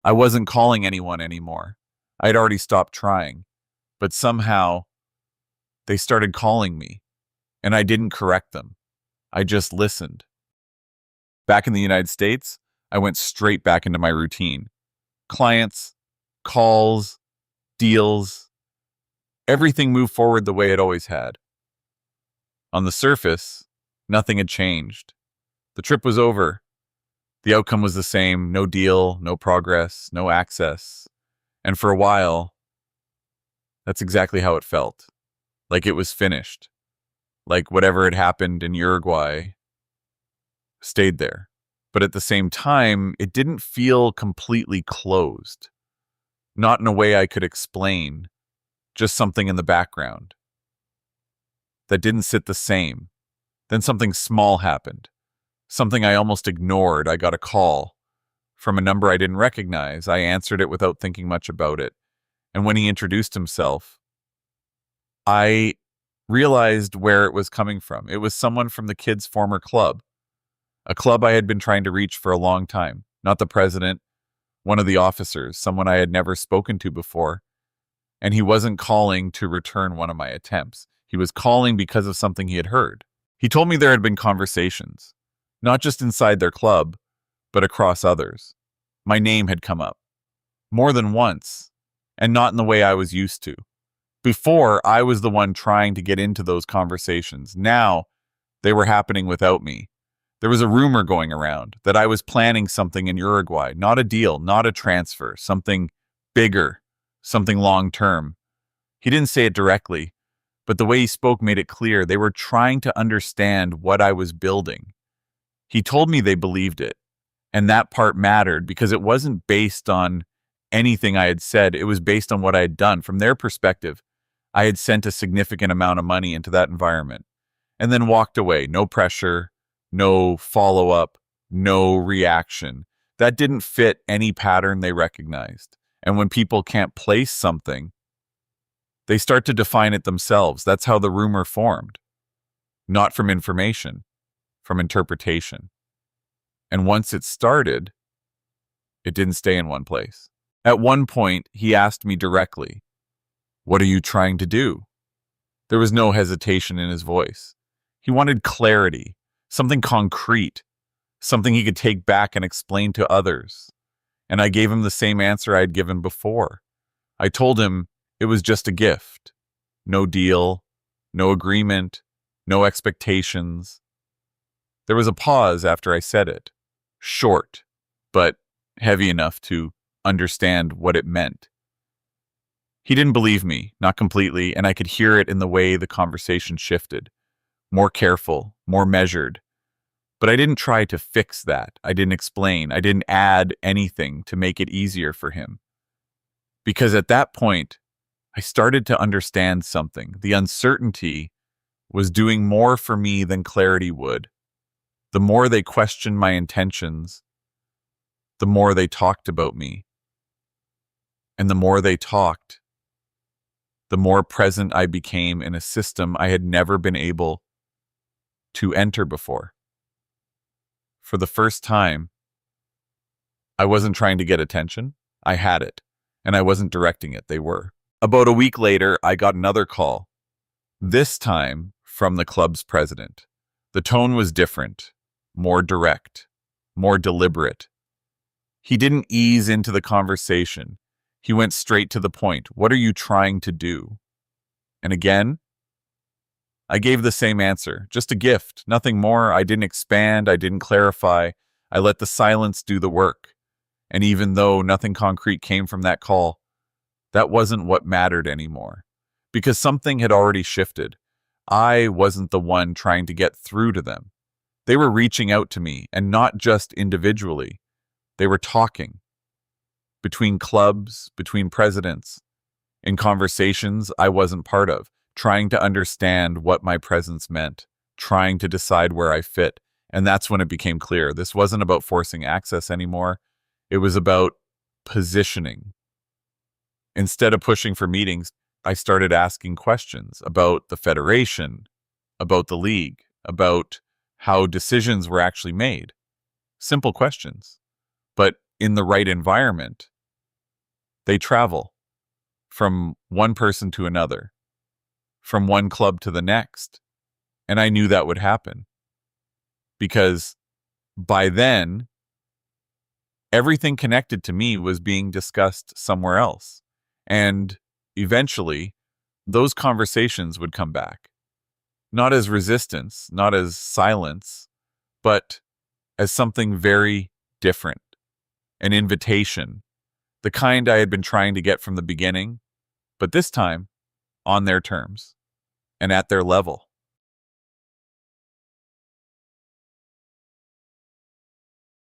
I wasn't calling anyone anymore. I had already stopped trying, but somehow they started calling me, and I didn't correct them. I just listened. Back in the United States, I went straight back into my routine. Clients, calls, deals, everything moved forward the way it always had. On the surface, nothing had changed. The trip was over. The outcome was the same: no deal, no progress, no access. And for a while, that's exactly how it felt. Like it was finished. Like whatever had happened in Uruguay stayed there. But at the same time, it didn't feel completely closed. Not in a way I could explain, just something in the background that didn't sit the same. Then something small happened. Something I almost ignored. I got a call from a number I didn't recognize. I answered it without thinking much about it. And when he introduced himself, I realized where it was coming from. It was someone from the kids' former club, a club I had been trying to reach for a long time. Not the president, one of the officers, someone I had never spoken to before. And he wasn't calling to return one of my attempts. He was calling because of something he had heard. He told me there had been conversations, not just inside their club, but across others. My name had come up more than once, and not in the way I was used to. Before, I was the one trying to get into those conversations. Now, they were happening without me. There was a rumor going around that I was planning something in Uruguay, not a deal, not a transfer, something bigger, something long-term. He didn't say it directly, but the way he spoke made it clear they were trying to understand what I was building. He told me they believed it, and that part mattered because it wasn't based on anything I had said. It was based on what I had done. From their perspective, I had sent a significant amount of money into that environment and then walked away. No pressure, no follow-up, no reaction. That didn't fit any pattern they recognized. And when people can't place something, they start to define it themselves. That's how the rumor formed. Not from information, from interpretation. And once it started, it didn't stay in one place. At one point, he asked me directly, "What are you trying to do?" There was no hesitation in his voice. He wanted clarity, something concrete, something he could take back and explain to others. And I gave him the same answer I had given before. I told him it was just a gift. No deal, no agreement, no expectations. There was a pause after I said it. Short, but heavy enough to understand what it meant. He didn't believe me, not completely, and I could hear it in the way the conversation shifted. More careful, more measured. But I didn't try to fix that. I didn't explain. I didn't add anything to make it easier for him. Because at that point, I started to understand something. The uncertainty was doing more for me than clarity would. The more they questioned my intentions, the more they talked about me. And the more they talked, the more present I became in a system I had never been able to enter before. For the first time, I wasn't trying to get attention. I had it, and I wasn't directing it. They were. About a week later, I got another call, this time from the club's president. The tone was different, more direct, more deliberate. He didn't ease into the conversation. He went straight to the point. "What are you trying to do?" And again, I gave the same answer. Just a gift, nothing more. I didn't expand. I didn't clarify. I let the silence do the work. And even though nothing concrete came from that call, that wasn't what mattered anymore. Because something had already shifted. I wasn't the one trying to get through to them. They were reaching out to me, and not just individually. They were talking. Between clubs, between presidents, in conversations I wasn't part of, trying to understand what my presence meant, trying to decide where I fit. And that's when it became clear. This wasn't about forcing access anymore. It was about positioning. Instead of pushing for meetings, I started asking questions about the federation, about the league, about how decisions were actually made. Simple questions. But in the right environment, They travel from one person to another, from one club to the next. And I knew that would happen because by then, everything connected to me was being discussed somewhere else. And eventually, those conversations would come back. Not as resistance, not as silence, but as something very different. An invitation, the kind I had been trying to get from the beginning, but this time on their terms and at their level.